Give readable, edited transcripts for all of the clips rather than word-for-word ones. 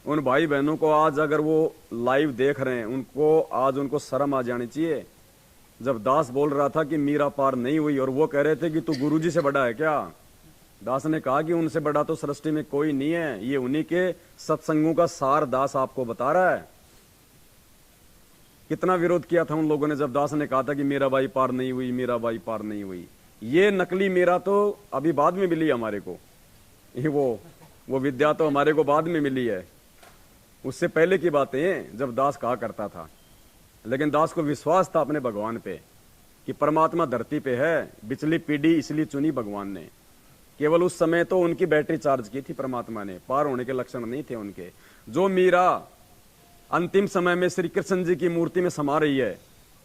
उन भाई बहनों को आज अगर वो लाइव देख रहे हैं, उनको आज उनको शर्म आ जानी चाहिए। जब दास बोल रहा था कि मीरा पार नहीं हुई और वो कह रहे थे कि तू गुरुजी से बड़ा है क्या, दास ने कहा कि उनसे बड़ा तो सृष्टि में कोई नहीं है। ये उन्हीं के सत्संगों का सार दास आपको बता रहा है। कितना विरोध किया था उन लोगों ने जब दास ने कहा था कि मीरा बाई पार नहीं हुई, मीरा बाई पार नहीं हुई। ये नकली मीरा तो अभी बाद में मिली हमारे को, ये वो विद्या तो हमारे को बाद में मिली है। उससे पहले की बातें हैं जब दास कहा करता था। लेकिन दास को विश्वास था अपने भगवान पे कि परमात्मा धरती पे है, बिचली पीढ़ी इसलिए चुनी भगवान ने। केवल उस समय तो उनकी बैटरी चार्ज की थी परमात्मा ने, पार होने के लक्षण नहीं थे उनके। जो मीरा अंतिम समय में श्री कृष्ण जी की मूर्ति में समा रही है,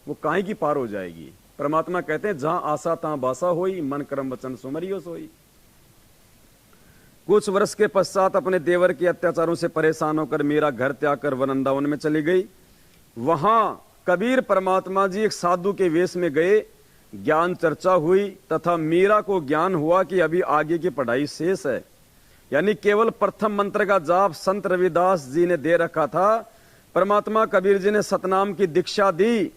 वो काहे की पार हो जाएगी। परमात्मा कहते हैं जहां आशा तहां बासा होई, मन कर्म वचन सुमरियो सोई। कुछ वर्ष के पश्चात अपने देवर के अत्याचारों से परेशान होकर मीरा घर त्याग कर वृंदावन में चली गई। वहां कबीर परमात्मा जी एक साधु के वेश में गए, ज्ञान चर्चा हुई तथा मीरा को ज्ञान हुआ कि अभी आगे की पढ़ाई शेष है। यानी केवल प्रथम मंत्र का जाप संत रविदास जी ने दे रखा था। परमात्मा कबीर जी ने सतनाम की दीक्षा दी।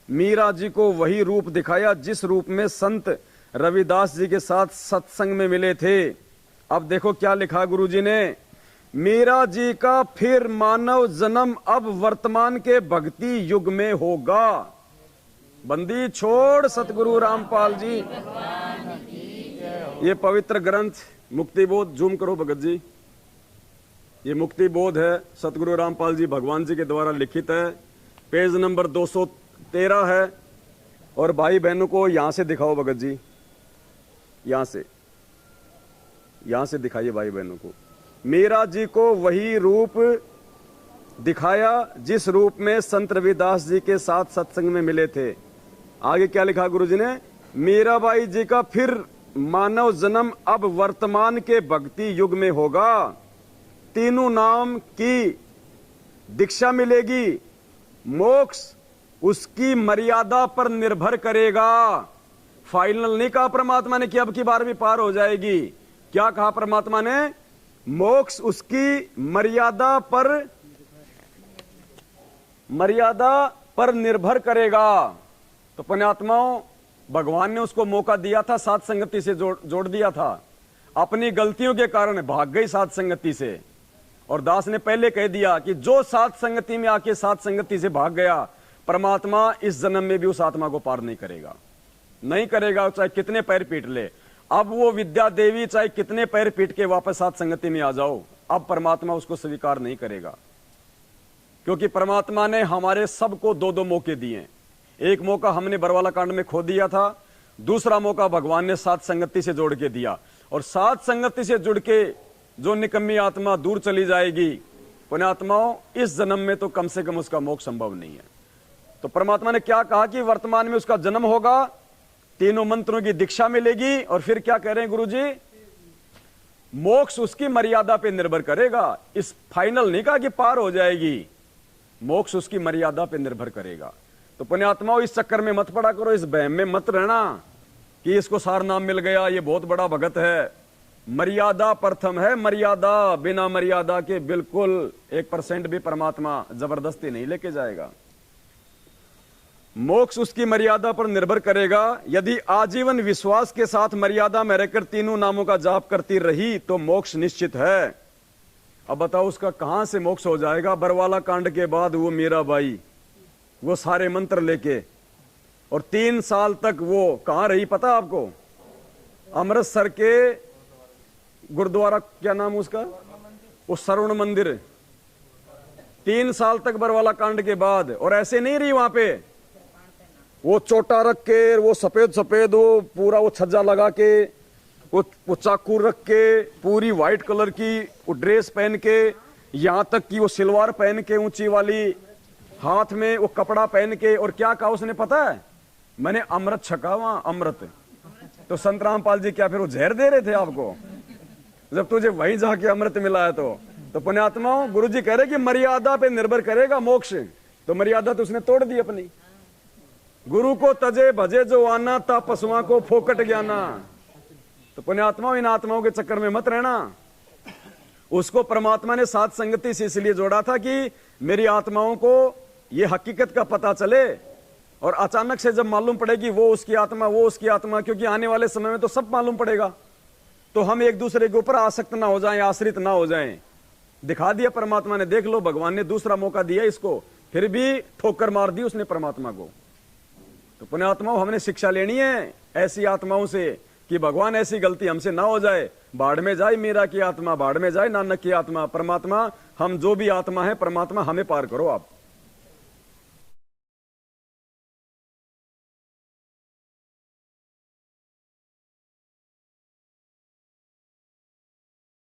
मीरा जी को वही रूप दिखाया जिस रूप में संत रविदास जी के साथ सत्संग में मिले थे। अब देखो क्या लिखा गुरु जी ने, मीरा जी का फिर मानव जन्म अब वर्तमान के भक्ति युग में होगा। बंदी छोड़ सतगुरु रामपाल जी। ये पवित्र ग्रंथ मुक्ति बोध, जूम करो भगत जी, ये मुक्ति बोध है, सतगुरु रामपाल जी भगवान जी के द्वारा लिखित है। पेज नंबर 213 है। और भाई बहनों को यहां से दिखाओ भगत जी, यहां से दिखाइए भाई बहनों को। मीरा जी को वही रूप दिखाया जिस रूप में संत रविदास जी के साथ सत्संग में मिले थे। आगे क्या लिखा गुरु जी ने, मीराबाई जी का फिर मानव जन्म अब वर्तमान के भक्ति युग में होगा। तीनों नाम की दीक्षा मिलेगी। मोक्ष उसकी मर्यादा पर निर्भर करेगा। फाइनल नहीं कहा परमात्मा ने कि अब की बार भी पार हो जाएगी। क्या कहा परमात्मा ने, मोक्ष उसकी मर्यादा पर निर्भर करेगा। तो पुण्यात्माओं, भगवान ने उसको मौका दिया था, साथ संगति से जोड़ दिया था। अपनी गलतियों के कारण भाग गई साथ संगति से। और दास ने पहले कह दिया कि जो साथ संगति में आके साथ संगति से भाग गया, परमात्मा इस जन्म में भी उस आत्मा को पार नहीं करेगा, चाहे कितने पैर पीट ले। अब वो विद्या देवी चाहे कितने पैर पीट के वापस साथ संगति में आ जाओ, अब परमात्मा उसको स्वीकार नहीं करेगा। क्योंकि परमात्मा ने हमारे सबको दो दो मौके दिए। एक मौका हमने बरवाला कांड में खो दिया था, दूसरा मौका भगवान ने साथ संगति से जोड़ के दिया। और साथ संगति से जुड़ के जो निकम्मी आत्मा दूर चली जाएगी, पुण्यात्माओं, इस जन्म में तो कम से कम उसका मोक्ष संभव नहीं है। तो परमात्मा ने क्या कहा कि वर्तमान में उसका जन्म होगा, तीनों मंत्रों की दीक्षा मिलेगी, और फिर क्या कह रहे हैं गुरुजी, मोक्ष उसकी मर्यादा पे निर्भर करेगा। इस फाइनल नहीं कहा कि पार हो जाएगी, मोक्ष उसकी मर्यादा पे निर्भर करेगा। तो पुण्यात्माओं, इस चक्कर में मत पड़ा करो, इस बहम में मत रहना कि इसको सार नाम मिल गया, ये बहुत बड़ा भगत है। मर्यादा प्रथम है, मर्यादा। बिना मर्यादा के बिल्कुल 1% भी परमात्मा जबरदस्ती नहीं लेके जाएगा। मोक्ष उसकी मर्यादा पर निर्भर करेगा। यदि आजीवन विश्वास के साथ मर्यादा में रहकर तीनों नामों का जाप करती रही तो मोक्ष निश्चित है। अब बताओ उसका कहां से मोक्ष हो जाएगा। बरवाला कांड के बाद वो मीराबाई वो सारे मंत्र लेके, और 3 साल तक वो कहां रही पता आपको, अमृतसर के गुरुद्वारा, क्या नाम उसका, वो स्वर्ण मंदिर। 3 साल तक बरवाला कांड के बाद, और ऐसे नहीं रही वहां पे, वो चोटा रख के, वो सफेद वो पूरा वो छज्जा लगा के, वो चाकू रख के, पूरी व्हाइट कलर की वो ड्रेस पहन के, यहां तक कि वो सिलवार पहन के ऊंची वाली, हाथ में वो कपड़ा पहन के। और क्या कहा उसने पता है, मैंने अमृत छका वहां, अमृत। तो संत रामपाल जी क्या फिर वो जहर दे रहे थे आपको, जब तुझे वहीं जाके अमृत मिला है? तो पुण्यात्माओं, गुरु जी कह रहे कि मर्यादा पे निर्भर करेगा मोक्ष। तो मर्यादा तो उसने तोड़ दी अपनी। गुरु को तजे भजे जो आना, ता पशुआ को फोकट ज्ञाना। तो पुण्यात्माओं, इन आत्माओं के चक्कर में मत रहना। उसको परमात्मा ने साथ संगति से इसलिए जोड़ा था कि मेरी आत्माओं को ये हकीकत का पता चले, और अचानक से जब मालूम पड़ेगी वो उसकी आत्मा, वो उसकी आत्मा, क्योंकि आने वाले समय में तो सब मालूम पड़ेगा, तो हम एक दूसरे के ऊपर आसक्त ना हो जाएं, आश्रित ना हो जाएं। दिखा दिया परमात्मा ने, देख लो भगवान ने दूसरा मौका दिया इसको, फिर भी ठोकर मार दी उसने परमात्मा को। तो पुण्यात्माओं, हमने शिक्षा लेनी है ऐसी आत्माओं से कि भगवान ऐसी गलती हमसे ना हो जाए। बाढ़ में जाए मीरा की आत्मा, बाढ़ में जाए नानक की आत्मा, परमात्मा हम जो भी आत्मा है, परमात्मा हमें पार करो आप।